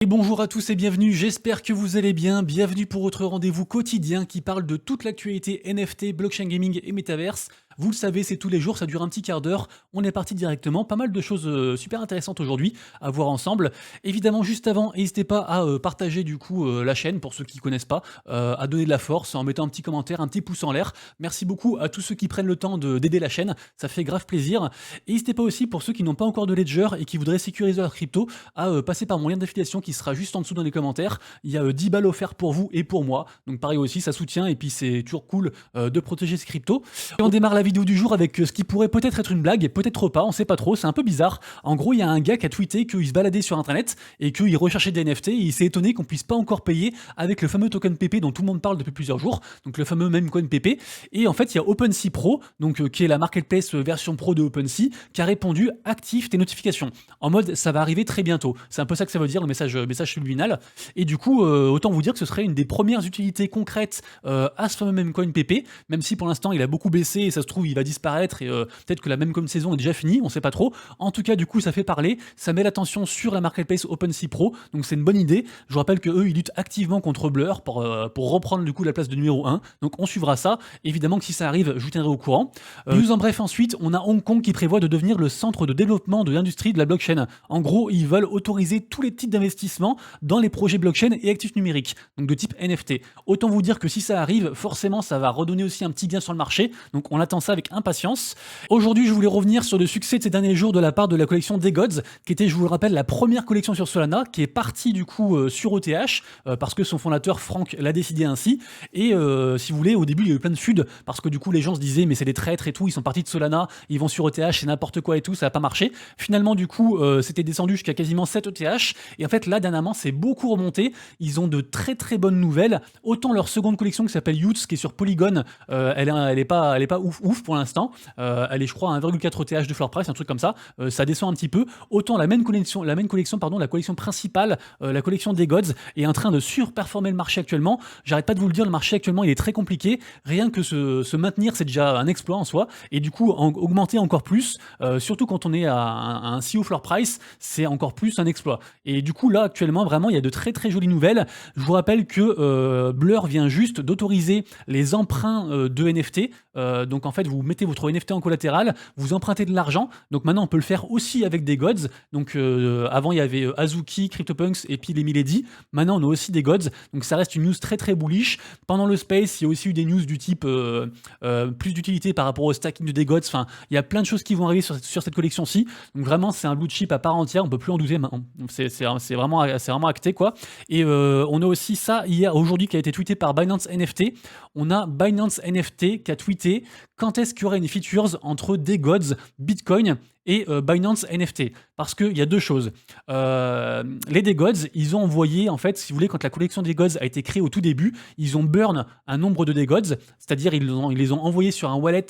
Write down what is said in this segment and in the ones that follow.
Et bonjour à tous et bienvenue, j'espère que vous allez bien. Bienvenue pour votre rendez-vous quotidien qui parle de toute l'actualité NFT, blockchain gaming et metaverse. Vous le savez, c'est tous les jours, ça dure un petit quart d'heure. On est parti directement, pas mal de choses super intéressantes aujourd'hui à voir ensemble. Évidemment, juste avant, n'hésitez pas à partager du coup la chaîne pour ceux qui ne connaissent pas, à donner de la force en mettant un petit commentaire, un petit pouce en l'air. Merci beaucoup à tous ceux qui prennent le temps d'aider la chaîne, ça fait grave plaisir. Et n'hésitez pas aussi pour ceux qui n'ont pas encore de Ledger et qui voudraient sécuriser leur crypto à passer par mon lien d'affiliation qui sera juste en dessous dans les commentaires. Il y a 10 balles offertes pour vous et pour moi. Donc pareil aussi, ça soutient et puis c'est toujours cool de protéger ces cryptos. Et on démarre la vidéo du jour avec ce qui pourrait peut-être être une blague et peut-être pas, on sait pas trop, c'est un peu bizarre. En gros, il y a un gars qui a tweeté qu'il se baladait sur internet et qu'il recherchait des NFT et il s'est étonné qu'on puisse pas encore payer avec le fameux token PP dont tout le monde parle depuis plusieurs jours, donc le fameux memecoin PP. Et en fait, il y a OpenSea Pro, donc qui est la marketplace version pro de OpenSea, qui a répondu active tes notifications. En mode ça va arriver très bientôt. C'est un peu ça que ça veut dire le message subliminal. Et du coup, autant vous dire que ce serait une des premières utilités concrètes à ce fameux memecoin PP, même si pour l'instant il a beaucoup baissé et ça se trouve il va disparaître et peut-être que la memecoin saison est déjà finie, on sait pas trop. En tout cas, du coup, ça fait parler, ça met l'attention sur la marketplace OpenSea Pro, donc c'est une bonne idée. Je vous rappelle que eux ils luttent activement contre Blur pour reprendre du coup la place de numéro 1. Donc on suivra ça. Évidemment que si ça arrive, je vous tiendrai au courant. News en bref ensuite, on a Hong Kong qui prévoit de devenir le centre de développement de l'industrie de la blockchain. En gros, ils veulent autoriser tous les types d'investissements dans les projets blockchain et actifs numériques, donc de type NFT. Autant vous dire que si ça arrive, forcément ça va redonner aussi un petit gain sur le marché, donc on attend ça avec impatience. Aujourd'hui, je voulais revenir sur le succès de ces derniers jours de la part de la collection DeGods, qui était, je vous le rappelle, la première collection sur Solana, qui est partie du coup sur ETH, parce que son fondateur Frank l'a décidé ainsi, et si vous voulez, au début il y a eu plein de FUD, parce que du coup les gens se disaient mais c'est des traîtres et tout, ils sont partis de Solana, ils vont sur ETH, c'est n'importe quoi et tout, ça n'a pas marché. Finalement du coup, c'était descendu jusqu'à quasiment 7 ETH, et en fait là dernièrement c'est beaucoup remonté, ils ont de très très bonnes nouvelles, autant leur seconde collection qui s'appelle Youths, qui est sur Polygon, elle est pas ouf pour l'instant, elle est je crois à 1,4 ETH de floor price, un truc comme ça, ça descend un petit peu, autant la collection la collection principale, la collection des Gods est en train de surperformer le marché actuellement. J'arrête pas de vous le dire, le marché actuellement il est très compliqué, rien que se maintenir c'est déjà un exploit en soi, et du coup augmenter encore plus, surtout quand on est à un si haut floor price, c'est encore plus un exploit. Et du coup là actuellement vraiment il y a de très très jolies nouvelles. Je vous rappelle que Blur vient juste d'autoriser les emprunts de NFT, donc en fait vous mettez votre NFT en collatéral, vous empruntez de l'argent, donc maintenant on peut le faire aussi avec des Gods. Donc avant il y avait Azuki, CryptoPunks et puis les Milady, maintenant on a aussi des Gods, donc ça reste une news très très bullish. Pendant le space il y a aussi eu des news du type plus d'utilité par rapport au stacking de des Gods, enfin il y a plein de choses qui vont arriver sur cette collection-ci, donc vraiment c'est un blue chip à part entière, on peut plus en douter maintenant, c'est vraiment acté quoi. Et on a aussi ça aujourd'hui qui a été tweeté par Binance NFT, on a Binance NFT qui a tweeté quand est-ce qu'il y aurait une features entre des Gods, Bitcoin et Binance NFT, parce qu'il y a deux choses. Les DeGods, ils ont envoyé, en fait, si vous voulez, quand la collection des Gods a été créée au tout début, ils ont burn un nombre de DeGods, c'est-à-dire ils les ont envoyés sur un wallet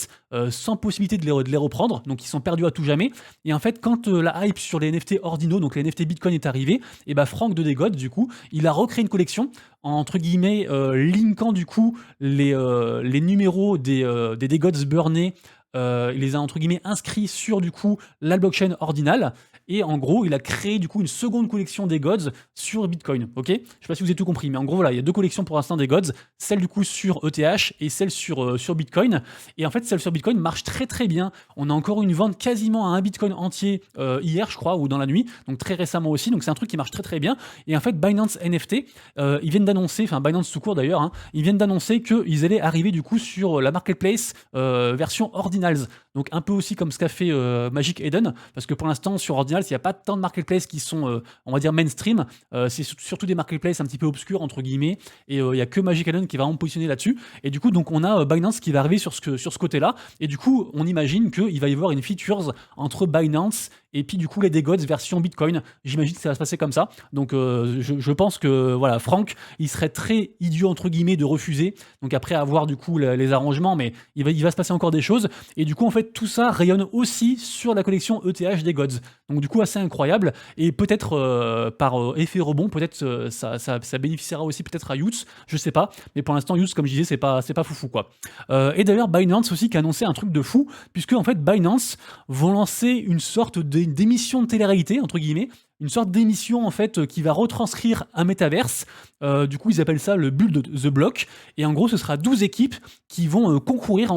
sans possibilité de les reprendre, donc ils sont perdus à tout jamais. Et en fait, quand la hype sur les NFT ordinaux, donc les NFT Bitcoin est arrivée, et bah Frank de DeGods, du coup, il a recréé une collection, entre guillemets, linkant du coup les numéros des DeGods burnés. Il les a entre guillemets inscrits sur du coup la blockchain ordinale, et en gros il a créé du coup une seconde collection des Gods sur Bitcoin. Ok, je sais pas si vous avez tout compris, mais en gros voilà, il y a deux collections pour l'instant des Gods, celle du coup sur ETH et celle sur Bitcoin. Et en fait celle sur Bitcoin marche très très bien, on a encore une vente quasiment à un Bitcoin entier hier je crois, ou dans la nuit, donc très récemment aussi, donc c'est un truc qui marche très très bien. Et en fait Binance NFT, ils viennent d'annoncer, enfin Binance tout court d'ailleurs, hein, ils viennent d'annoncer qu'ils allaient arriver du coup sur la marketplace version ordinale. Donc un peu aussi comme ce qu'a fait Magic Eden, parce que pour l'instant sur Ordinals il n'y a pas tant de marketplaces qui sont on va dire mainstream, c'est surtout des marketplaces un petit peu obscurs entre guillemets, et il n'y a que Magic Eden qui va vraiment positionner là-dessus. Et du coup donc on a Binance qui va arriver sur ce côté-là, et du coup on imagine qu'il va y avoir une features entre Binance et puis du coup les DeGods version Bitcoin. J'imagine que ça va se passer comme ça, donc je pense que voilà, Frank il serait très idiot entre guillemets de refuser, donc après avoir du coup les arrangements, mais il va se passer encore des choses. Et du coup en fait tout ça rayonne aussi sur la collection ETH des Gods, donc du coup assez incroyable. Et peut-être par effet rebond, peut-être ça bénéficiera aussi peut-être à Youths, je sais pas, mais pour l'instant Youths comme je disais c'est pas foufou quoi. Et d'ailleurs Binance aussi qui a annoncé un truc de fou, puisque en fait Binance vont lancer une sorte d'émission de télé-réalité entre guillemets une sorte d'émission en fait qui va retranscrire un métaverse. Du coup, ils appellent ça le Build the Block. Et en gros, ce sera 12 équipes qui vont concourir,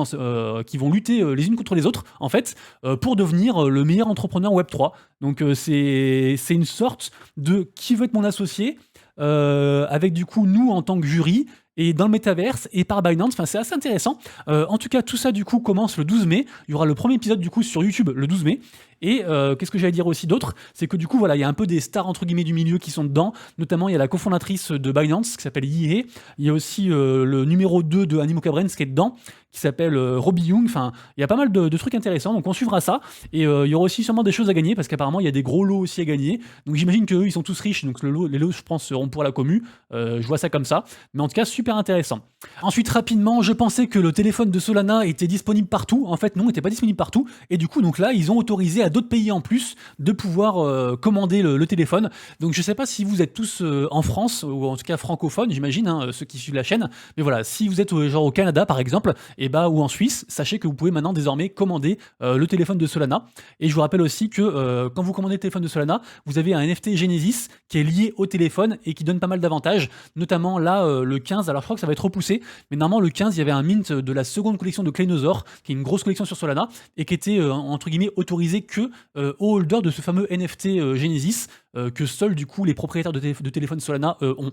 qui vont lutter les unes contre les autres, en fait, pour devenir le meilleur entrepreneur Web3. Donc, c'est une sorte de qui veut être mon associé, avec du coup nous en tant que jury et dans le métaverse et par Binance. Enfin, c'est assez intéressant. En tout cas, tout ça du coup commence le 12 mai. Il y aura le premier épisode du coup sur YouTube le 12 mai. Et qu'est-ce que j'allais dire aussi d'autre, c'est que du coup voilà, il y a un peu des stars entre guillemets du milieu qui sont dedans. Notamment, il y a la cofondatrice de Binance qui s'appelle Yihé. Il y a aussi le numéro 2 de Animoca Brands qui est dedans, qui s'appelle Robbie Young. Enfin, il y a pas mal de trucs intéressants. Donc on suivra ça. Et il y aura aussi sûrement des choses à gagner parce qu'apparemment il y a des gros lots aussi à gagner. Donc j'imagine qu'eux ils sont tous riches. Donc les lots je pense seront pour la commu. Je vois ça comme ça. Mais en tout cas super intéressant. Ensuite rapidement, je pensais que le téléphone de Solana était disponible partout. En fait non, il n'était pas disponible partout. Et du coup donc là ils ont autorisé à d'autres pays en plus de pouvoir commander le téléphone. Donc je sais pas si vous êtes tous en France ou en tout cas francophones, j'imagine, hein, ceux qui suivent la chaîne. Mais voilà, si vous êtes genre au Canada par exemple, et ou en Suisse, sachez que vous pouvez maintenant désormais commander le téléphone de Solana. Et je vous rappelle aussi que quand vous commandez le téléphone de Solana, vous avez un NFT Genesis qui est lié au téléphone et qui donne pas mal d'avantages. Notamment là, le 15, alors je crois que ça va être repoussé, mais normalement le 15, il y avait un mint de la seconde collection de Claynosaur, qui est une grosse collection sur Solana, et qui était entre guillemets autorisé que aux holders de ce fameux NFT Genesis, que seuls du coup les propriétaires de téléphones Solana ont.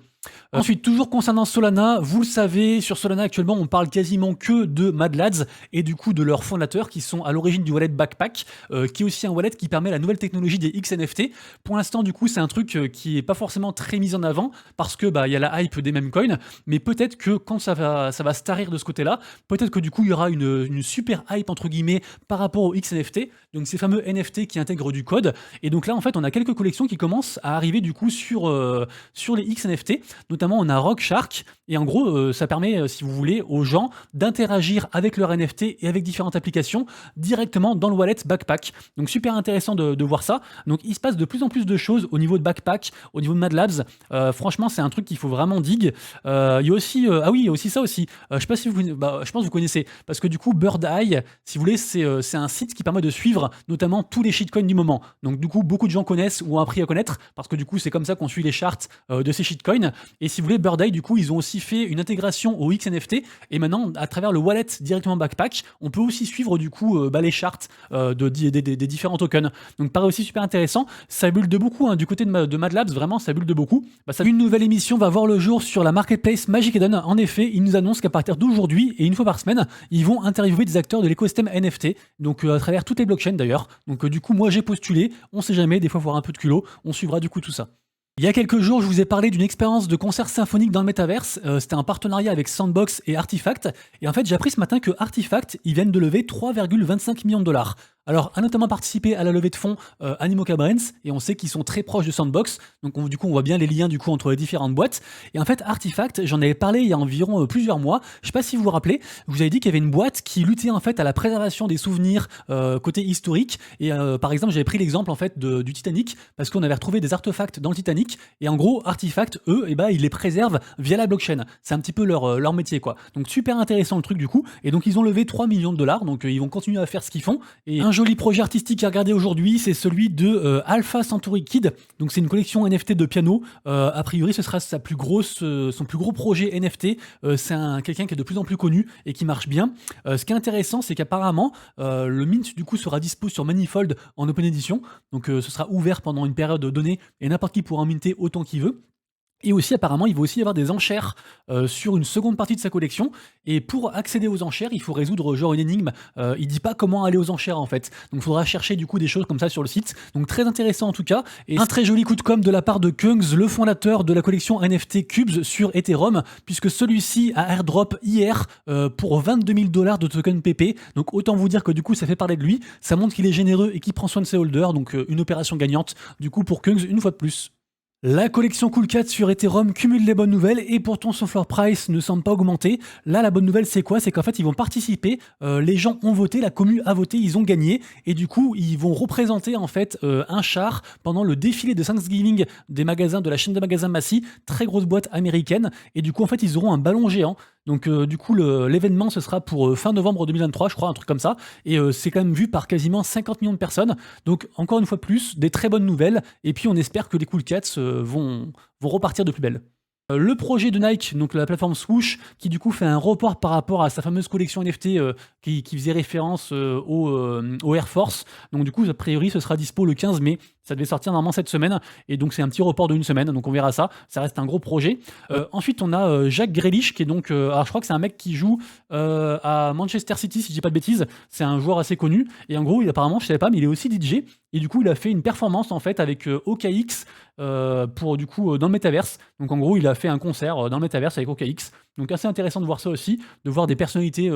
Ensuite, toujours concernant Solana, vous le savez, sur Solana actuellement on parle quasiment que de Mad Lads et du coup de leurs fondateurs qui sont à l'origine du wallet Backpack, qui est aussi un wallet qui permet la nouvelle technologie des XNFT. Pour l'instant du coup c'est un truc qui est pas forcément très mis en avant parce que il y a la hype des mêmes coins, mais peut-être que quand ça va se tarir de ce côté-là, peut-être que du coup il y aura une super hype entre guillemets par rapport aux XNFT, donc ces fameux NFT qui intègrent du code. Et donc là en fait on a quelques collections qui commencent à arriver du coup sur les XNFT. Notamment on a Rock Shark et en gros ça permet si vous voulez aux gens d'interagir avec leur NFT et avec différentes applications directement dans le wallet Backpack. Donc super intéressant de voir ça. Donc il se passe de plus en plus de choses au niveau de Backpack, au niveau de Mad Labs. Franchement c'est un truc qu'il faut vraiment dig. Il y a aussi il y a aussi ça aussi. Je sais pas si vous je pense que vous connaissez parce que du coup Bird Eye, si vous voulez, c'est un site qui permet de suivre notamment tous les shitcoins du moment. Donc du coup beaucoup de gens connaissent ou ont appris à connaître parce que du coup c'est comme ça qu'on suit les charts de ces shitcoins. Et si vous voulez, Bird Eye, du coup, ils ont aussi fait une intégration au XNFT. Et maintenant, à travers le wallet directement Backpack, on peut aussi suivre du coup les charts des différents tokens. Donc, pareil aussi super intéressant. Ça bulle de beaucoup hein, du côté de Mad Labs, vraiment, ça bulle de beaucoup. Une nouvelle émission va voir le jour sur la marketplace Magic Eden. En effet, ils nous annoncent qu'à partir d'aujourd'hui et une fois par semaine, ils vont interviewer des acteurs de l'écosystème NFT. Donc, à travers toutes les blockchains d'ailleurs. Donc, du coup, moi j'ai postulé. On sait jamais, des fois, avoir un peu de culot. On suivra du coup tout ça. Il y a quelques jours, je vous ai parlé d'une expérience de concert symphonique dans le métaverse. C'était un partenariat avec Sandbox et Artifact. Et en fait, j'ai appris ce matin que Artifact, ils viennent de lever 3,25 millions de dollars. Alors, a notamment participé à la levée de fonds Animoca Brands, et on sait qu'ils sont très proches de Sandbox, donc du coup on voit bien les liens du coup entre les différentes boîtes. Et en fait, Artifact, j'en avais parlé il y a environ plusieurs mois, je sais pas si vous vous rappelez, je vous avais dit qu'il y avait une boîte qui luttait en fait à la préservation des souvenirs côté historique, et par exemple j'avais pris l'exemple en fait du Titanic, parce qu'on avait retrouvé des artefacts dans le Titanic, et en gros Artifact, eux, ils les préservent via la blockchain, c'est un petit peu leur métier quoi. Donc super intéressant le truc du coup, et donc ils ont levé 3 millions de dollars, donc ils vont continuer à faire ce qu'ils font, et un joli projet artistique à regarder aujourd'hui, c'est celui de Alpha Centauri Kid. Donc c'est une collection NFT de piano. A priori, ce sera son plus gros projet NFT. C'est quelqu'un qui est de plus en plus connu et qui marche bien. Ce qui est intéressant, c'est qu'apparemment, le mint du coup sera dispo sur Manifold en open edition. Donc ce sera ouvert pendant une période donnée et n'importe qui pourra en minter autant qu'il veut. Et aussi, apparemment, il va aussi y avoir des enchères sur une seconde partie de sa collection. Et pour accéder aux enchères, il faut résoudre genre une énigme. Il dit pas comment aller aux enchères, en fait. Donc, il faudra chercher du coup des choses comme ça sur le site. Donc, très intéressant en tout cas. Et un très joli coup de com' de la part de Kungs, le fondateur de la collection NFT Cubes sur Ethereum, puisque celui-ci a airdrop hier pour 22 000 $ de token PP. Donc, autant vous dire que du coup, ça fait parler de lui. Ça montre qu'il est généreux et qu'il prend soin de ses holders. Donc, une opération gagnante du coup pour Kungs une fois de plus. La collection Coolcat sur Ethereum cumule les bonnes nouvelles et pourtant son floor price ne semble pas augmenter. Là, la bonne nouvelle, c'est quoi? C'est qu'en fait, ils vont participer, les gens ont voté, la commu a voté, ils ont gagné et du coup, ils vont représenter en fait un char pendant le défilé de Thanksgiving des magasins de la chaîne de magasins Massy, très grosse boîte américaine, et du coup, en fait, ils auront un ballon géant. Donc du coup, l'événement, ce sera pour fin novembre 2023, je crois, un truc comme ça. Et c'est quand même vu par quasiment 50 millions de personnes. Donc encore une fois de plus, des très bonnes nouvelles. Et puis on espère que les Cool Cats vont repartir de plus belle. Le projet de Nike, donc la plateforme Swoosh, qui du coup fait un report par rapport à sa fameuse collection NFT qui faisait référence au Air Force. Donc du coup, a priori, ce sera dispo le 15 mai. Ça devait sortir normalement cette semaine, et donc c'est un petit report d'une semaine, donc on verra ça. Ça reste un gros projet. Ensuite, on a Jack Grealish, qui est donc, alors je crois que c'est un mec qui joue à Manchester City, si je dis pas de bêtises. C'est un joueur assez connu, et en gros, apparemment, je savais pas, mais il est aussi DJ. Et du coup, il a fait une performance en fait avec OKX pour du coup dans le métaverse. Donc en gros, il a fait un concert dans le métaverse avec OKX. Donc assez intéressant de voir ça aussi, de voir des personnalités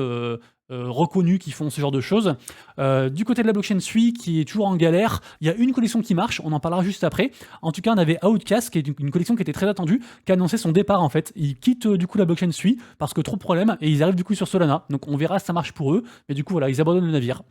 reconnus qui font ce genre de choses. Du côté de la blockchain Sui, qui est toujours en galère, il y a une collection qui marche, on en parlera juste après. En tout cas, on avait Outcast, qui est une collection qui était très attendue, qui a annoncé son départ en fait. Ils quittent du coup la blockchain Sui parce que trop de problèmes, et ils arrivent du coup sur Solana. Donc on verra si ça marche pour eux, mais du coup voilà, ils abandonnent le navire.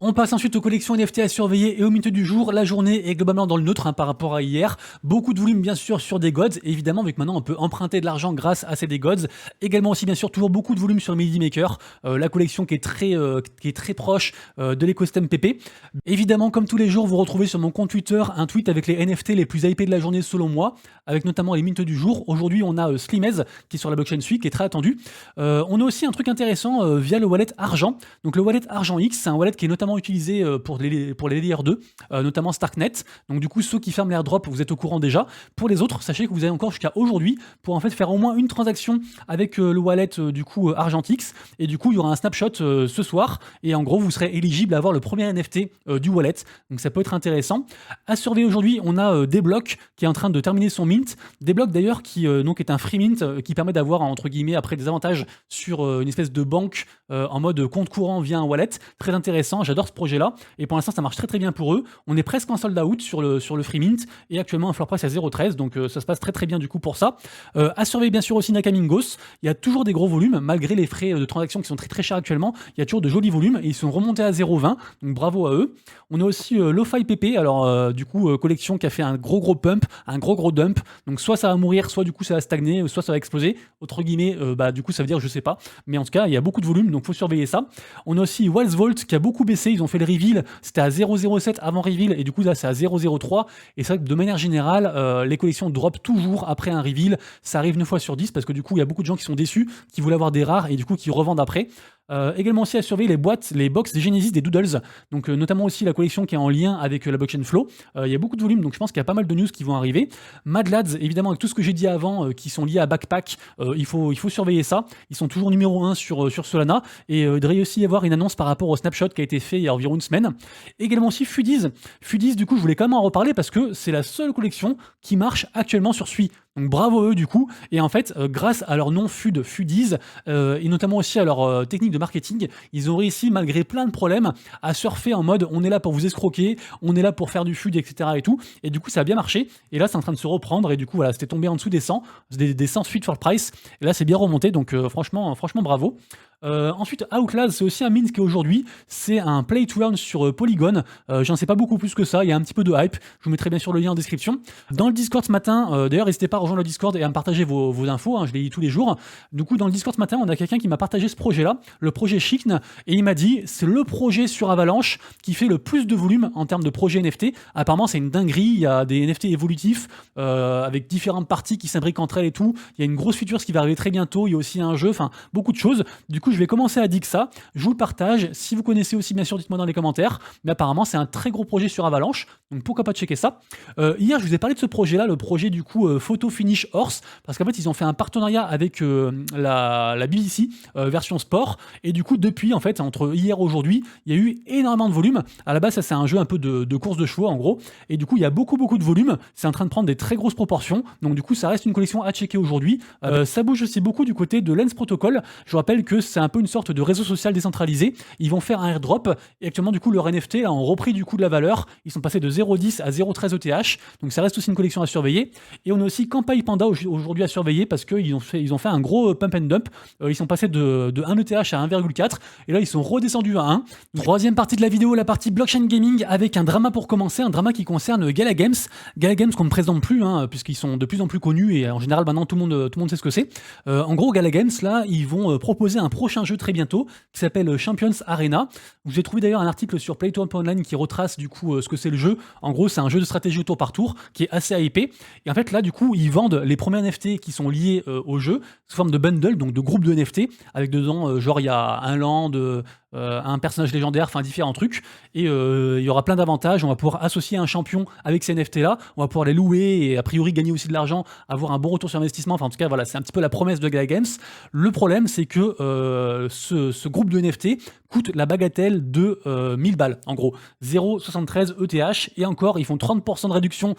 On passe ensuite aux collections NFT à surveiller et au mythe du jour. La journée est globalement dans le neutre par rapport à hier. Beaucoup de volume bien sûr sur des gods, évidemment, vu que maintenant on peut emprunter de l'argent grâce à ces des gods. Également aussi bien sûr toujours beaucoup de volume sur Melody Maker, la collection qui est très proche de l'écosystème PP. Évidemment, comme tous les jours, vous retrouvez sur mon compte Twitter un tweet avec les NFT les plus hypés de la journée selon moi, avec notamment les mints du jour. Aujourd'hui, on a Slimez qui est sur la blockchain Sui, qui est très attendu. On a aussi un truc intéressant via le wallet Argent. Donc le wallet Argent X, c'est un wallet qui est notamment utilisé pour les layers 2, notamment Starknet. Donc du coup, ceux qui ferment l'airdrop, vous êtes au courant déjà. Pour les autres, sachez que vous avez encore jusqu'à aujourd'hui pour en fait faire au moins une transaction avec le wallet du coup Argentix. Et du coup, il y aura un snapshot ce soir. Et en gros, vous serez éligible à avoir le premier NFT du wallet. Donc ça peut être intéressant. À surveiller aujourd'hui, on a Deblock qui est en train de terminer son mint. Deblock d'ailleurs qui donc est un free mint qui permet d'avoir entre guillemets après des avantages sur une espèce de banque en mode compte courant via un wallet. Très intéressant, j'adore ce projet-là. Et pour l'instant, ça marche très très bien pour eux. On est presque en sold out sur le free mint et actuellement un floor price à 0,13. Donc ça se passe très très bien du coup pour ça. À surveiller bien sûr aussi Nakamingos. Il y a toujours des gros volumes malgré les frais de transaction qui sont très très chers actuellement. Il y a toujours de jolis volumes et ils sont remontés à 0,20. Donc bravo à eux. On a aussi Lo-Fi PP. Alors du coup collection qui a fait un gros pump, un gros dump. Donc soit ça va mourir, soit du coup ça va stagner, soit ça va exploser. Autre guillemets, du coup ça veut dire je sais pas. Mais en tout cas il y a beaucoup de volume donc faut surveiller ça. On a aussi Walsvault qui a beaucoup baissé. Ils ont fait le reveal. C'était à 0,07 avant reveal et du coup là c'est à 0,03. Et c'est vrai que de manière générale les collections drop toujours après un reveal. Ça arrive 9 fois sur 10 parce que du coup il y a beaucoup de gens qui sont déçus, qui voulaient avoir des rares et du coup qui revendent après. Également aussi à surveiller les box des Genesis, des Doodles, donc notamment aussi la collection qui est en lien avec la blockchain Flow. Il y a beaucoup de volume, donc je pense qu'il y a pas mal de news qui vont arriver. Mad Lads, évidemment, avec tout ce que j'ai dit avant, qui sont liés à Backpack, il faut surveiller ça. Ils sont toujours numéro 1 sur Solana, et il devrait aussi y avoir une annonce par rapport au snapshot qui a été fait il y a environ une semaine. Également aussi Fudiz. Fudiz, du coup, je voulais quand même en reparler parce que c'est la seule collection qui marche actuellement sur Sui. Donc bravo à eux du coup, et en fait grâce à leur nom Fudiz et notamment aussi à leur technique de marketing, ils ont réussi malgré plein de problèmes à surfer en mode on est là pour vous escroquer, on est là pour faire du fud etc et tout, et du coup ça a bien marché, et là c'est en train de se reprendre, et du coup voilà c'était tombé en dessous des 100, des 100 suites for price, et là c'est bien remonté, donc franchement bravo. Ensuite, Outlast, c'est aussi un mint qui est aujourd'hui, c'est un play to earn sur Polygon. J'en sais pas beaucoup plus que ça, il y a un petit peu de hype. Je vous mettrai bien sûr le lien en description. Dans le Discord ce matin, d'ailleurs, n'hésitez pas à rejoindre le Discord et à me partager vos infos, hein, je les lis tous les jours. Du coup, dans le Discord ce matin, on a quelqu'un qui m'a partagé ce projet-là, le projet Chikn, et il m'a dit c'est le projet sur Avalanche qui fait le plus de volume en termes de projet NFT. Apparemment, c'est une dinguerie, il y a des NFT évolutifs avec différentes parties qui s'imbriquent entre elles et tout. Il y a une grosse feature qui va arriver très bientôt, il y a aussi un jeu, enfin beaucoup de choses. Du coup, je vais commencer à dire ça, je vous le partage. Si vous connaissez aussi, bien sûr, dites-moi dans les commentaires. Mais apparemment, c'est un très gros projet sur Avalanche, donc pourquoi pas checker ça. Hier, je vous ai parlé de ce projet-là, le projet du coup Photo Finish Horse, parce qu'en fait, ils ont fait un partenariat avec la BBC version sport, et du coup, depuis, en fait, entre hier et aujourd'hui, il y a eu énormément de volume. À la base, ça c'est un jeu un peu de course de chevaux, en gros, et du coup, il y a beaucoup de volume. C'est en train de prendre des très grosses proportions, donc du coup, ça reste une collection à checker aujourd'hui. Ça bouge aussi beaucoup du côté de Lens Protocol. Je vous rappelle que c'est un peu une sorte de réseau social décentralisé. Ils vont faire un airdrop et actuellement du coup leur NFT là, ont repris du coup de la valeur. Ils sont passés de 0,10 à 0,13 ETH, donc ça reste aussi une collection à surveiller. Et on a aussi Kampai Panda aujourd'hui à surveiller parce qu'ils ont fait un gros pump and dump. Ils sont passés de 1 ETH à 1,4 et là ils sont redescendus à 1. Troisième partie de la vidéo, la partie blockchain gaming avec un drama pour commencer, un drama qui concerne Gala Games. Gala Games qu'on ne présente plus puisqu'ils sont de plus en plus connus et en général maintenant tout le monde sait ce que c'est. En gros, Gala Games là, ils vont proposer un prochain jeu très bientôt qui s'appelle Champions Arena. Vous avez trouvé d'ailleurs un article sur Play to Earn Online qui retrace du coup ce que c'est le jeu. En gros, c'est un jeu de stratégie au tour par tour qui est assez hypé. Et en fait, là, du coup, ils vendent les premiers NFT qui sont liés au jeu sous forme de bundle, donc de groupes de NFT, avec dedans, genre, il y a un land, un personnage légendaire, enfin différents trucs. Et il y aura plein d'avantages. On va pouvoir associer un champion avec ces NFT-là. On va pouvoir les louer et a priori gagner aussi de l'argent, avoir un bon retour sur investissement. Enfin, en tout cas, voilà, c'est un petit peu la promesse de Gala Games. Le problème, c'est que ce groupe de NFT coûte la bagatelle de 1000 balles, en gros. 0,73 ETH. Et encore, ils font 30% de réduction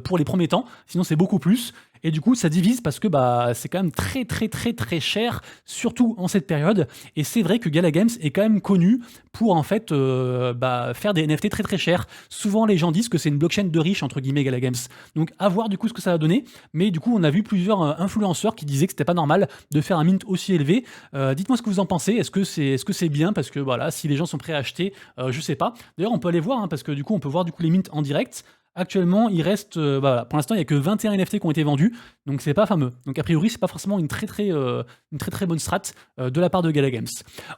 pour les premiers temps. Sinon, c'est beaucoup plus. Et du coup, ça divise parce que c'est quand même très très très très cher, surtout en cette période. Et c'est vrai que Gala Games est quand même connu pour en fait faire des NFT très très chers. Souvent, les gens disent que c'est une blockchain de riches entre guillemets Gala Games. Donc, à voir du coup ce que ça va donner. Mais du coup, on a vu plusieurs influenceurs qui disaient que c'était pas normal de faire un mint aussi élevé. Dites-moi ce que vous en pensez. Est-ce que c'est bien parce que voilà, si les gens sont prêts à acheter, je sais pas. D'ailleurs, on peut aller voir parce que du coup, on peut voir du coup les mints en direct. Actuellement, il reste, voilà, pour l'instant, il n'y a que 21 NFT qui ont été vendus, donc c'est pas fameux. Donc a priori, c'est pas forcément une très très bonne strat de la part de Gala Games.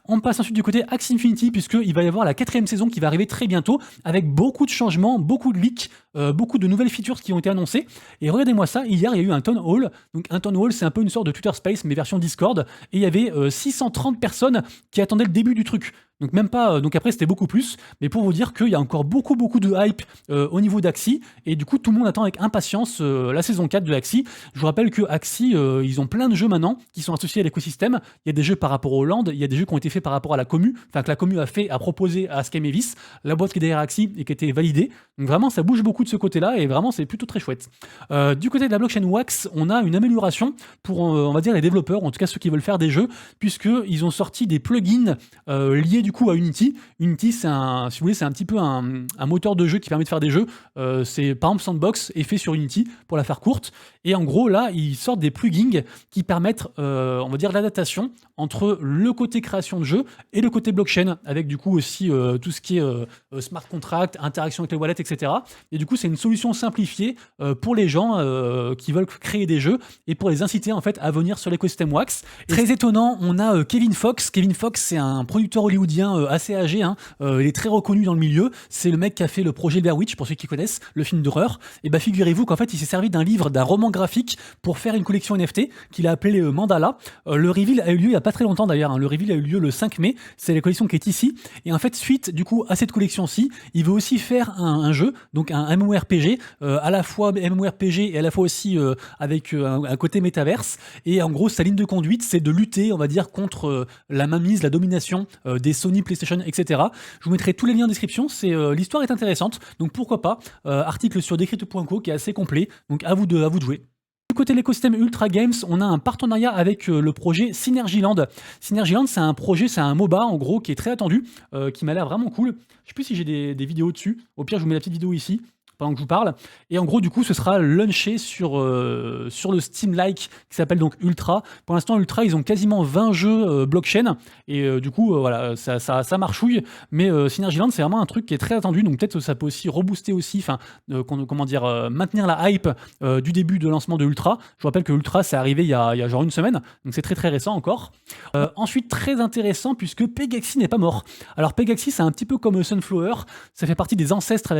On passe ensuite du côté Axie Infinity, puisqu'il va y avoir la 4e saison qui va arriver très bientôt, avec beaucoup de changements, beaucoup de leaks, beaucoup de nouvelles features qui ont été annoncées. Et regardez-moi ça, hier, il y a eu un Town Hall. Donc un Town Hall, c'est un peu une sorte de Twitter Space, mais version Discord, et il y avait 630 personnes qui attendaient le début du truc. Donc même pas, donc après c'était beaucoup plus, mais pour vous dire qu'il y a encore beaucoup de hype au niveau d'Axie, et du coup tout le monde attend avec impatience la saison 4 de Axie. Je vous rappelle que Axie, ils ont plein de jeux maintenant qui sont associés à l'écosystème. Il y a des jeux par rapport au land, il y a des jeux qui ont été faits par rapport à la commu, enfin que la commu a proposé à Skymevis, la boîte qui est derrière Axie et qui a été validée. Donc vraiment ça bouge beaucoup de ce côté-là, et vraiment c'est plutôt très chouette. Du côté de la blockchain Wax, on a une amélioration pour, on va dire, les développeurs, en tout cas ceux qui veulent faire des jeux, puisqu'ils ont sorti des plugins liés du coup à Unity. Unity, si vous voulez, c'est un petit peu un moteur de jeu qui permet de faire des jeux. C'est par exemple Sandbox est fait sur Unity pour la faire courte. Et en gros, là, ils sortent des plugins qui permettent, on va dire, l'adaptation entre le côté création de jeu et le côté blockchain, avec du coup aussi tout ce qui est smart contract, interaction avec les wallets, etc. Et du coup, c'est une solution simplifiée pour les gens qui veulent créer des jeux et pour les inciter en fait à venir sur l'écosystème Wax. Très étonnant, on a Kevin Fox. Kevin Fox, c'est un producteur hollywoodien assez âgé. Il est très reconnu dans le milieu. C'est le mec qui a fait le projet Blair Witch, pour ceux qui connaissent, le film d'horreur. Et figurez-vous qu'en fait, il s'est servi d'un roman graphique pour faire une collection NFT qu'il a appelée Mandala. Le reveal a eu lieu il y a pas très longtemps d'ailleurs. Le reveal a eu lieu le 5 mai. C'est la collection qui est ici. Et en fait, suite du coup à cette collection-ci, il veut aussi faire un jeu, donc un MMORPG, à la fois MMORPG et à la fois aussi avec un côté métaverse. Et en gros, sa ligne de conduite, c'est de lutter, on va dire, contre la mainmise, la domination des Sony, PlayStation, etc. Je vous mettrai tous les liens en description. L'histoire est intéressante, donc pourquoi pas. Article sur Decrypt.co qui est assez complet. Donc à vous de jouer. Du côté de l'écosystème Ultra Games, on a un partenariat avec le projet Synergyland. Synergyland, c'est un projet, c'est un MOBA en gros qui est très attendu, qui m'a l'air vraiment cool. Je sais plus si j'ai des vidéos dessus. Au pire, je vous mets la petite vidéo ici pendant que je vous parle. Et en gros, du coup, ce sera launché sur le Steam Like qui s'appelle donc Ultra. Pour l'instant, Ultra, ils ont quasiment 20 jeux blockchain. Et du coup, voilà, ça marchouille. Mais Synergyland, c'est vraiment un truc qui est très attendu. Donc peut-être que ça peut aussi rebooster aussi, maintenir la hype du début de lancement de Ultra. Je vous rappelle que Ultra, c'est arrivé il y a genre une semaine. Donc c'est très très récent encore. Ensuite, très intéressant puisque Pegaxi n'est pas mort. Alors Pegaxi, c'est un petit peu comme Sunflower. Ça fait partie des ancêtres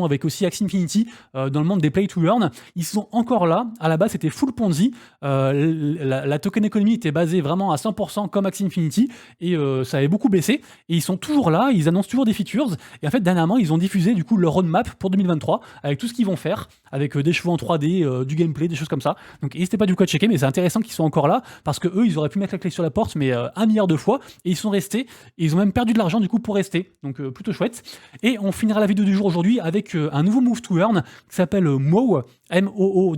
avec aussi Axie Infinity dans le monde des Play to Earn. Ils sont encore là. À la base, c'était full Ponzi. La token economy était basée vraiment à 100% comme Axie Infinity et ça avait beaucoup baissé. Et ils sont toujours là. Ils annoncent toujours des features. Et en fait, dernièrement, ils ont diffusé du coup leur roadmap pour 2023 avec tout ce qu'ils vont faire, avec des chevaux en 3D, du gameplay, des choses comme ça. Donc n'hésitez pas du coup à checker, mais c'est intéressant qu'ils soient encore là parce que eux, ils auraient pu mettre la clé sur la porte, mais 1 milliard de fois. Et ils sont restés. Et ils ont même perdu de l'argent du coup pour rester. Donc plutôt chouette. Et on finira la vidéo du jour aujourd'hui avec un nouveau move to earn qui s'appelle MOW. MOOW,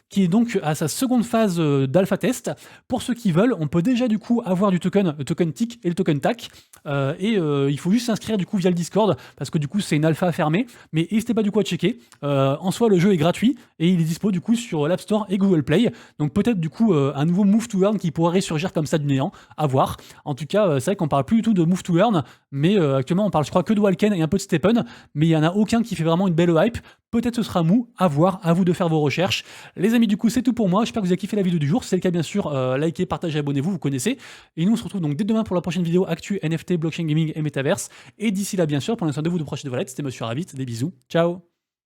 qui est donc à sa seconde phase d'alpha test. Pour ceux qui veulent, on peut déjà du coup avoir du token, le token TIC et le token TAC, il faut juste s'inscrire du coup via le Discord, parce que du coup c'est une alpha fermée, mais n'hésitez pas du coup à checker. En soi, le jeu est gratuit, et il est dispo du coup sur l'App Store et Google Play, donc peut-être du coup un nouveau Move to Earn qui pourrait ressurgir comme ça du néant, à voir. En tout cas, c'est vrai qu'on parle plus du tout de Move to Earn, mais actuellement on parle je crois que de Walken et un peu de Steppen, mais il n'y en a aucun qui fait vraiment une belle hype. Peut-être ce sera mou, à voir, à vous de faire vos recherches. Les amis, du coup, c'est tout pour moi. J'espère que vous avez kiffé la vidéo du jour. Si c'est le cas, bien sûr, likez, partagez, abonnez-vous, vous connaissez. Et nous, on se retrouve donc dès demain pour la prochaine vidéo actu, NFT, blockchain gaming et metaverse. Et d'ici là, bien sûr, prenez soin de vous, de proches et de vos lettres. C'était Monsieur Ravit, des bisous. Ciao.